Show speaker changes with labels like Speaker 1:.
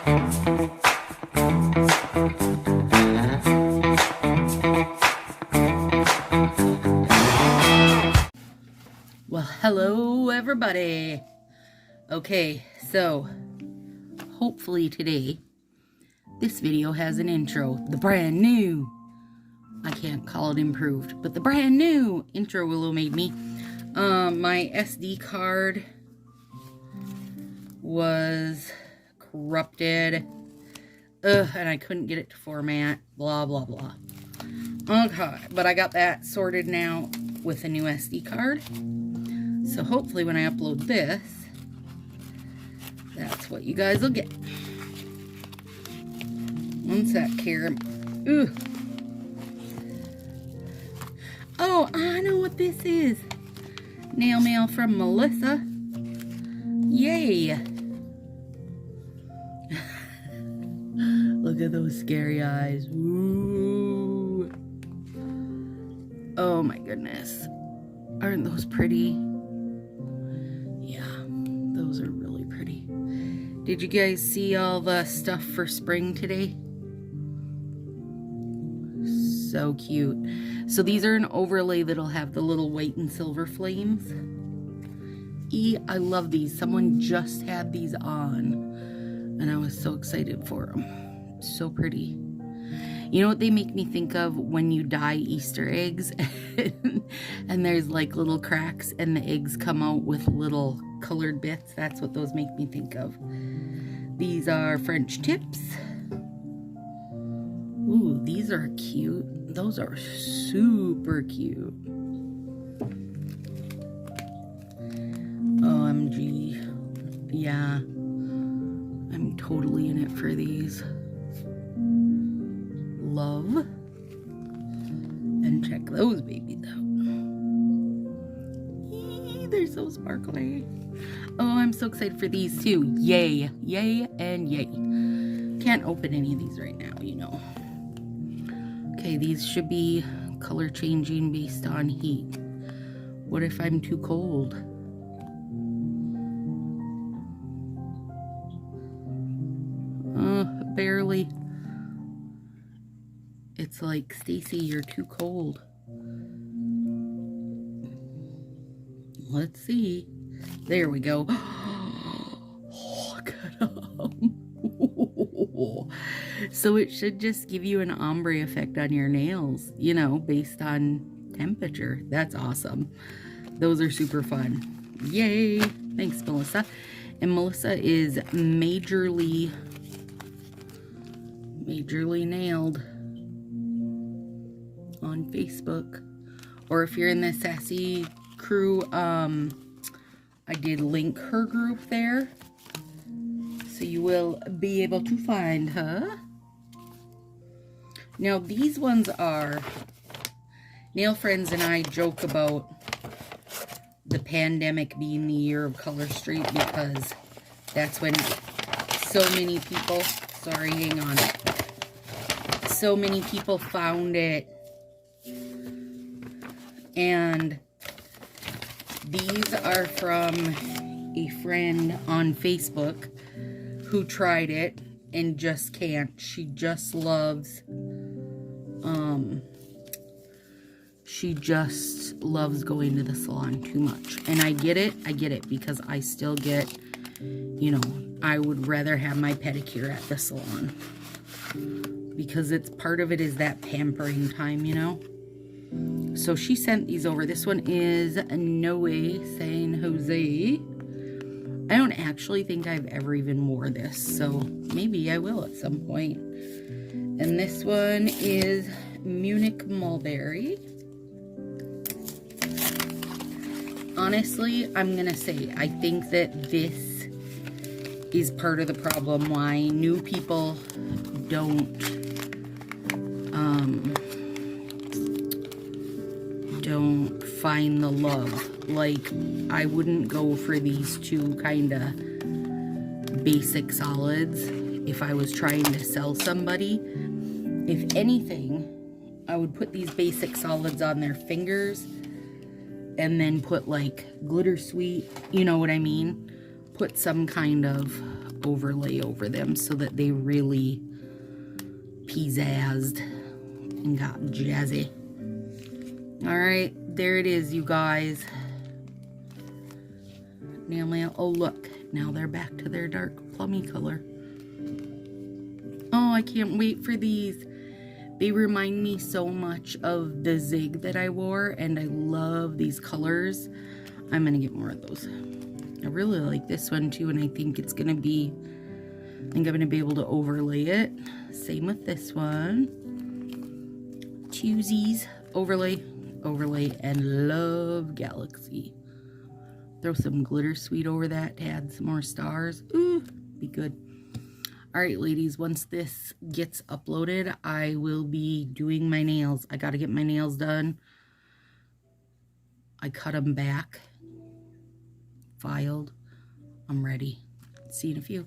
Speaker 1: Well, hello everybody. Okay, so hopefully today this video has an intro. The brand new, I can't call it improved, but the brand new intro Willow made me. My SD card was corrupted. And I couldn't get it to format. Blah, blah, blah. Okay, but I got that sorted now with a new SD card. So hopefully when I upload this, that's what you guys will get. One sec here. Ooh. Oh, I know what this is. Nail mail from Melissa. Yay. Look at those scary eyes. Ooh. Oh my goodness. Aren't those pretty? Yeah, those are really pretty. Did you guys see all the stuff for spring today? So cute. So these are an overlay that'll have the little white and silver flames. I love these. Someone just had these on, and I was so excited for them. So pretty. You know what they make me think of? When you dye Easter eggs and there's like little cracks and the eggs come out with little colored bits. That's what those make me think of. These are French tips. Ooh, these are cute. Those are super cute. OMG. Yeah. I'm totally in it for these. Love. And check those babies out. Eee, they're so sparkly. Oh, I'm so excited for these too. Yay. Yay and yay. Can't open any of these right now, you know. Okay, these should be color changing based on heat. What if I'm too cold? Barely. It's like, Stacy, you're too cold. Let's see. There we go. Look at them. So it should just give you an ombre effect on your nails, you know, based on temperature. That's awesome. Those are super fun. Yay. Thanks, Melissa. And Melissa is majorly nailed on Facebook. Or if you're in the Sassy crew, I did link her group there. So you will be able to find her. Now these ones are, Nail Friends and I joke about the pandemic being the year of Color Street because that's when so many people, sorry, hang on. So many people found it. And these are from a friend on Facebook who tried it and just can't. She just loves going to the salon too much. And I get it because I still get, you know, I would rather have my pedicure at the salon because it's part of it is that pampering time, you know. So she sent these over. This one is No Way San Jose. I don't actually think I've ever even wore this, so maybe I will at some point. And this one is Munich Mulberry. Honestly, I'm gonna say, I think that this is part of the problem why new people don't find the love. Like, I wouldn't go for these two kind of basic solids if I was trying to sell somebody. If anything, I would put these basic solids on their fingers and then put like glitter sweet, you know what I mean? Put some kind of overlay over them so that they really pizzazzed and got jazzy. All right, there it is, you guys. Nail mail. Oh, look. Now they're back to their dark plummy color. Oh, I can't wait for these. They remind me so much of the Zig that I wore, and I love these colors. I'm going to get more of those. I really like this one too, and I think it's going to be, I think I'm going to be able to overlay it. Same with this one. Twosies, overlay, overlay, and love Galaxy. Throw some glitter sweet over that to add some more stars. Ooh, be good. All right, ladies, once this gets uploaded, I will be doing my nails. I got to get my nails done. I cut them back, filed. I'm ready. See you in a few.